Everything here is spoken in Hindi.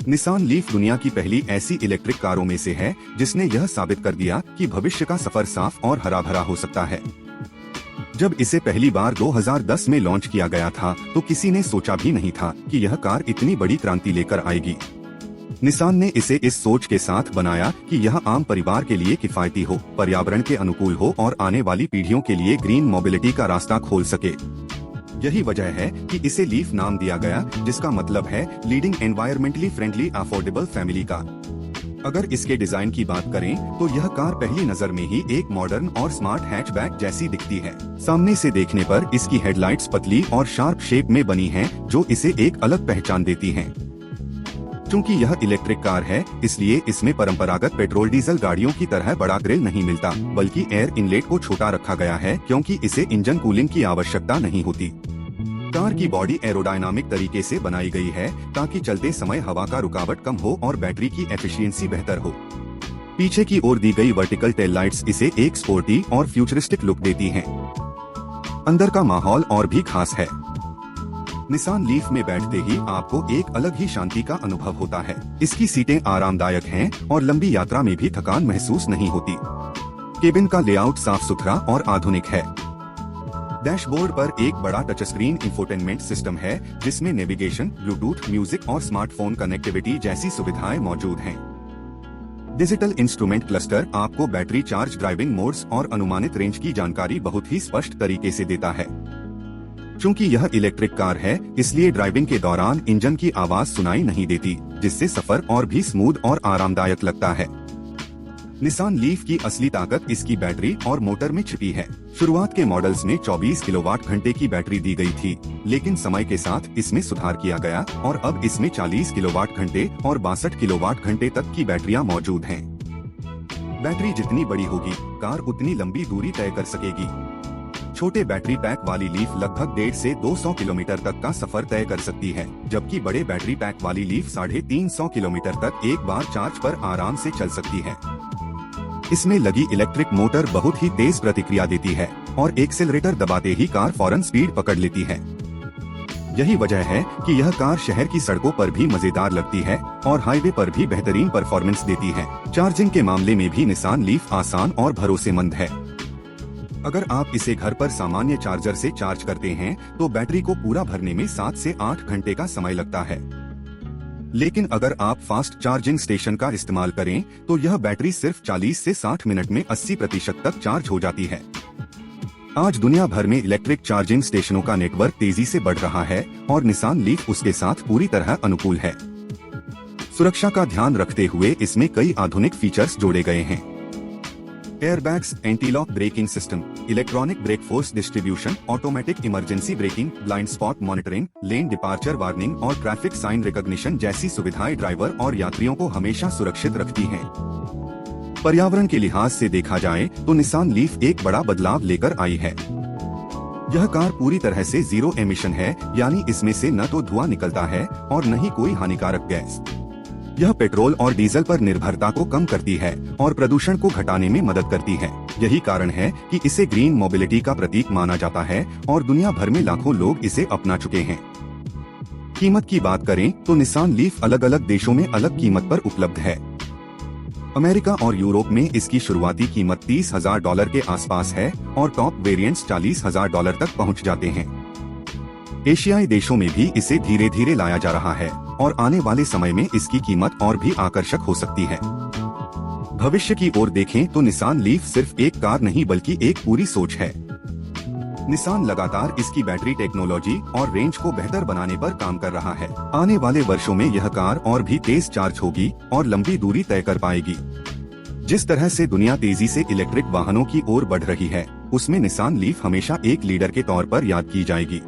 निसान लीफ दुनिया की पहली ऐसी इलेक्ट्रिक कारों में से है जिसने यह साबित कर दिया कि भविष्य का सफर साफ और हरा भरा हो सकता है। जब इसे पहली बार 2010 में लॉन्च किया गया था तो किसी ने सोचा भी नहीं था कि यह कार इतनी बड़ी क्रांति लेकर आएगी। निसान ने इसे इस सोच के साथ बनाया कि यह आम परिवार के लिए किफायती हो, पर्यावरण के अनुकूल हो और आने वाली पीढ़ियों के लिए ग्रीन मोबिलिटी का रास्ता खोल सके। यही वजह है कि इसे लीफ नाम दिया गया, जिसका मतलब है leading environmentally friendly affordable family का। अगर इसके डिजाइन की बात करें तो यह कार पहली नजर में ही एक मॉडर्न और स्मार्ट हैचबैक जैसी दिखती है। सामने से देखने पर इसकी हेडलाइट्स पतली और शार्प शेप में बनी हैं, जो इसे एक अलग पहचान देती हैं। चूंकि यह इलेक्ट्रिक कार है, इसलिए इसमें परंपरागत पेट्रोल डीजल गाड़ियों की तरह बड़ा ग्रिल नहीं मिलता, बल्कि एयर इनलेट को छोटा रखा गया है क्योंकि इसे इंजन कूलिंग की आवश्यकता नहीं होती। कार की बॉडी एरोडायनामिक तरीके से बनाई गई है ताकि चलते समय हवा का रुकावट कम हो और बैटरी की एफिशिएंसी बेहतर हो। पीछे की ओर दी गई वर्टिकल टेल लाइट्स इसे एक स्पोर्टी और फ्यूचरिस्टिक लुक देती हैं। अंदर का माहौल और भी खास है। निसान लीफ में बैठते ही आपको एक अलग ही शांति का अनुभव होता है। इसकी सीटें आरामदायक हैं और लंबी यात्रा में भी थकान महसूस नहीं होती। केबिन का लेआउट साफ सुथरा और आधुनिक है। डैशबोर्ड पर एक बड़ा टच स्क्रीन इंफोटेनमेंट सिस्टम है जिसमें नेविगेशन, ब्लूटूथ, म्यूजिक और स्मार्टफोन कनेक्टिविटी जैसी सुविधाएं मौजूद हैं। डिजिटल इंस्ट्रूमेंट क्लस्टर आपको बैटरी चार्ज, ड्राइविंग मोड्स और अनुमानित रेंज की जानकारी बहुत ही स्पष्ट तरीके से देता है। चूंकि यह इलेक्ट्रिक कार है, इसलिए ड्राइविंग के दौरान इंजन की आवाज सुनाई नहीं देती, जिससे सफर और भी स्मूथ और आरामदायक लगता है। निसान लीफ की असली ताकत इसकी बैटरी और मोटर में छिपी है। शुरुआत के मॉडल्स में 24 किलोवाट घंटे की बैटरी दी गई थी, लेकिन समय के साथ इसमें सुधार किया गया और अब इसमें 40 किलोवाट घंटे और 62 किलोवाट घंटे तक की बैटरियां मौजूद हैं। बैटरी जितनी बड़ी होगी, कार उतनी लंबी दूरी तय कर सकेगी। छोटे बैटरी पैक वाली लीफ लगभग 150 से 200 किलोमीटर तक का सफर तय कर सकती है, जबकि बड़े बैटरी पैक वाली लीफ 350 किलोमीटर तक एक बार चार्ज पर आराम से चल सकती है। इसमें लगी इलेक्ट्रिक मोटर बहुत ही तेज प्रतिक्रिया देती है और एक्सेलरेटर दबाते ही कार फौरन स्पीड पकड़ लेती है। यही वजह है कि यह कार शहर की सड़कों पर भी मजेदार लगती है और हाईवे पर भी बेहतरीन परफॉर्मेंस देती है। चार्जिंग के मामले में भी निसान लीफ आसान और भरोसेमंद है। अगर आप इसे घर पर सामान्य चार्जर से चार्ज करते हैं तो बैटरी को पूरा भरने में 7 से 8 घंटे का समय लगता है। लेकिन अगर आप फास्ट चार्जिंग स्टेशन का इस्तेमाल करें तो यह बैटरी सिर्फ 40 से 60 मिनट में 80% तक चार्ज हो जाती है। आज दुनिया भर में इलेक्ट्रिक चार्जिंग स्टेशनों का नेटवर्क तेजी से बढ़ रहा है और निसान लीफ उसके साथ पूरी तरह अनुकूल है। सुरक्षा का ध्यान रखते हुए इसमें कई आधुनिक फीचर्स जोड़े गए हैं। Airbags, anti lock braking system, electronic brake force distribution, automatic emergency breaking, blind spot monitoring, lane departure warning और ट्रैफिक साइन रिकॉग्निशन जैसी सुविधाएं ड्राइवर और यात्रियों को हमेशा सुरक्षित रखती हैं। पर्यावरण के लिहाज से देखा जाए तो निसान लीफ एक बड़ा बदलाव लेकर आई है। यह कार पूरी तरह से जीरो एमिशन है, यानी इसमें से न तो धुआं निकलता है और न ही कोई हानिकारक गैस। यह पेट्रोल और डीजल पर निर्भरता को कम करती है और प्रदूषण को घटाने में मदद करती है। यही कारण है कि इसे ग्रीन मोबिलिटी का प्रतीक माना जाता है और दुनिया भर में लाखों लोग इसे अपना चुके हैं। कीमत की बात करें तो निसान लीफ अलग अलग देशों में अलग कीमत पर उपलब्ध है। अमेरिका और यूरोप में इसकी शुरुआती कीमत $30,000 के आसपास है और टॉप वेरिएंट्स $40,000 तक पहुंच जाते हैं। एशियाई देशों में भी इसे धीरे धीरे लाया जा रहा है और आने वाले समय में इसकी कीमत और भी आकर्षक हो सकती है। भविष्य की ओर देखें तो निसान लीफ सिर्फ एक कार नहीं बल्कि एक पूरी सोच है। निसान लगातार इसकी बैटरी टेक्नोलॉजी और रेंज को बेहतर बनाने पर काम कर रहा है। आने वाले वर्षों में यह कार और भी तेज चार्ज होगी और लंबी दूरी तय कर पाएगी। जिस तरह से दुनिया तेजी से इलेक्ट्रिक वाहनों की ओर बढ़ रही है, उसमें निसान लीफ हमेशा एक लीडर के तौर पर याद की जाएगी।